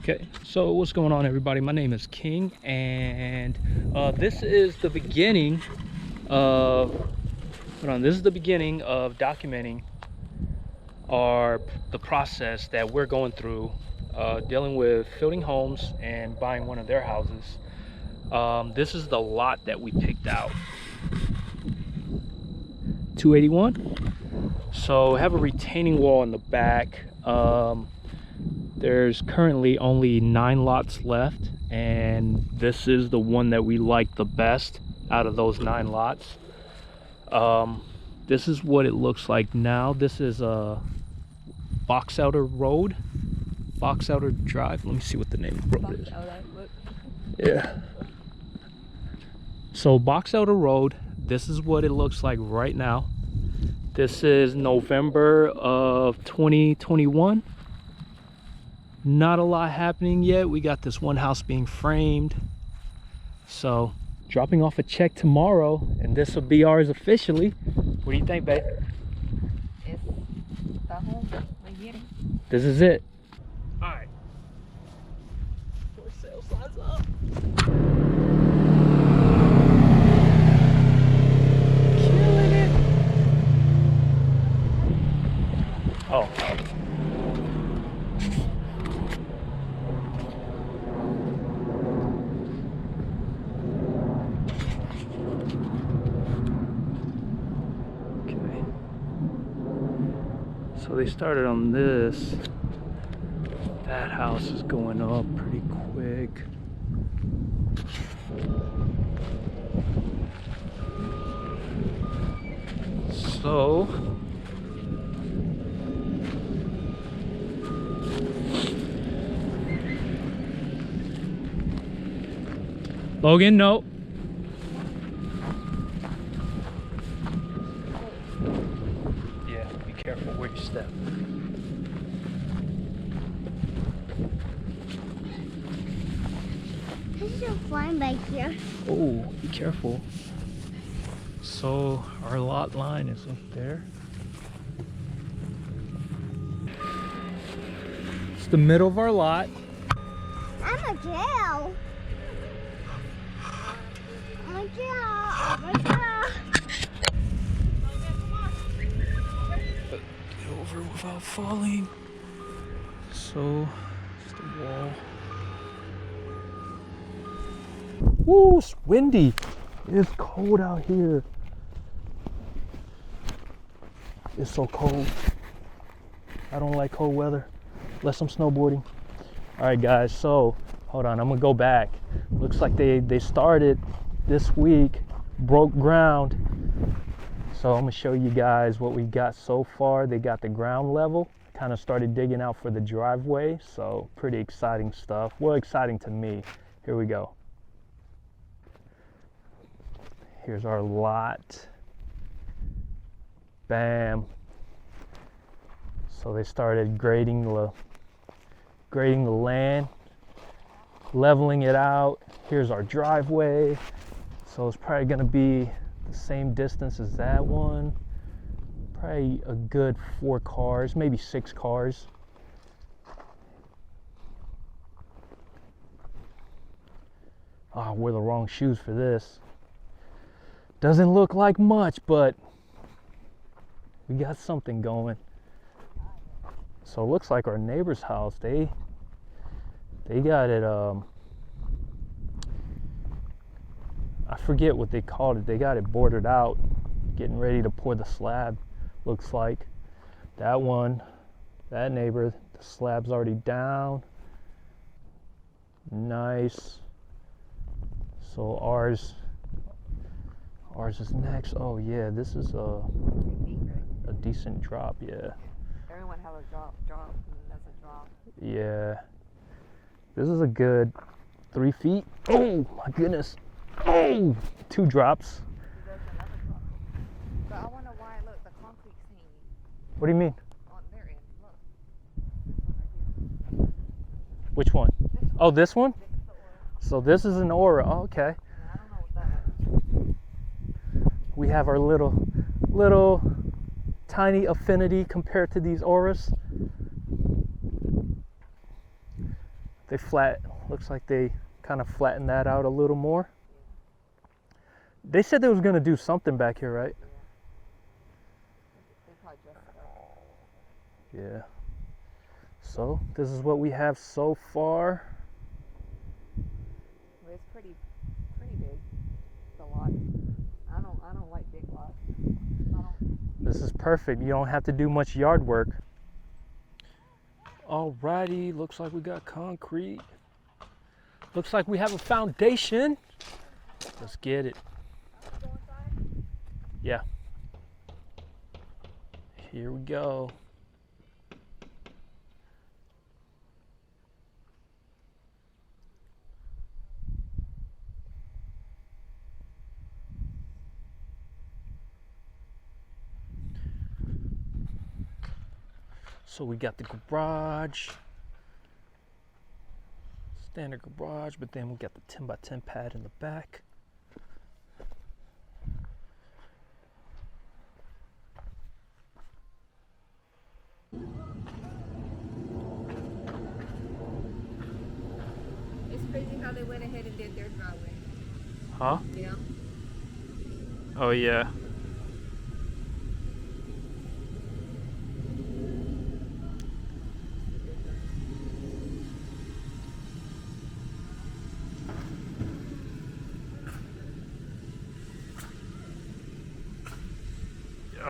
Okay, so what's going on, everybody? My name is King, and this is the beginning of this is the beginning of documenting the process that we're going through, dealing with fielding homes and buying one of their houses. This is the lot that we picked out, 281. So I have a retaining wall in the back. There's currently only 9 lots left, and this is the one that we like the best out of those 9 lots. This is what it looks like now. This is a Box Outer Road, Box Outer Drive. Let me see what the name of the road is. Yeah. So Box Outer Road, this is what it looks like right now. This is November of 2021. Not a lot happening yet. We got this one house being framed. So dropping off a check tomorrow, and this will be ours officially. What do you think, babe? It's the home we're getting. This is it. All right. For sale signs up. Killing it. Oh. So they started on this. That house is going up pretty quick. So Logan, no. Yeah, be careful where you step. There's no flying back here. Oh, be careful. So our lot line is up there. It's the middle of our lot. I'm a jail. I'm a jail. I'm a jail. Get over without falling. So it's the wall. Woo, it's windy. It's cold out here. It's so cold. I don't like cold weather unless I'm snowboarding. All right, guys, so hold on, I'm gonna go back. Looks like they started this week, broke ground. So I'm gonna show you guys what we got so far. They got the ground level, kind of started digging out for the driveway. So pretty exciting stuff. Well, exciting to me. Here we go. Here's our lot. Bam. So they started grading the land, leveling it out. Here's our driveway. So it's probably gonna be the same distance as that one. Probably a good 4 cars, maybe 6 cars. Oh, I wore the wrong shoes for this. Doesn't look like much, but we got something going. So it looks like our neighbor's house, they got it, I forget what they called it. They got it boarded out, getting ready to pour the slab. Looks like that one, that neighbor, the slab's already down. Nice. So ours is next. Oh yeah, this is a decent drop. Yeah. Everyone have a drop, and that's a drop. Yeah. This is a good 3 feet. Oh my goodness. Oh, 2 drops. There's another drop. But I wonder why, look, the concrete's hanging What do you mean? on their end. Look. This one right here. Which one? This one. Oh, this one? This is the oil. So this is an Aura. Oh, okay. Yeah, I don't know what that is. We have our little tiny Affinity compared to these Auras. Looks like they kind of flattened that out a little more. They said they was gonna do something back here, right? They probably dressed it up. Yeah. So this is what we have so far. Well, it's pretty big. It's a lot. I don't like big lots. This is perfect. You don't have to do much yard work. Alrighty, looks like we got concrete. Looks like we have a foundation. Let's get it. Yeah. Here we go. So we got the garage, standard garage, but then we got the 10 by 10 pad in the back. It's crazy how they went ahead and did their driveway. Huh? Yeah. Oh yeah.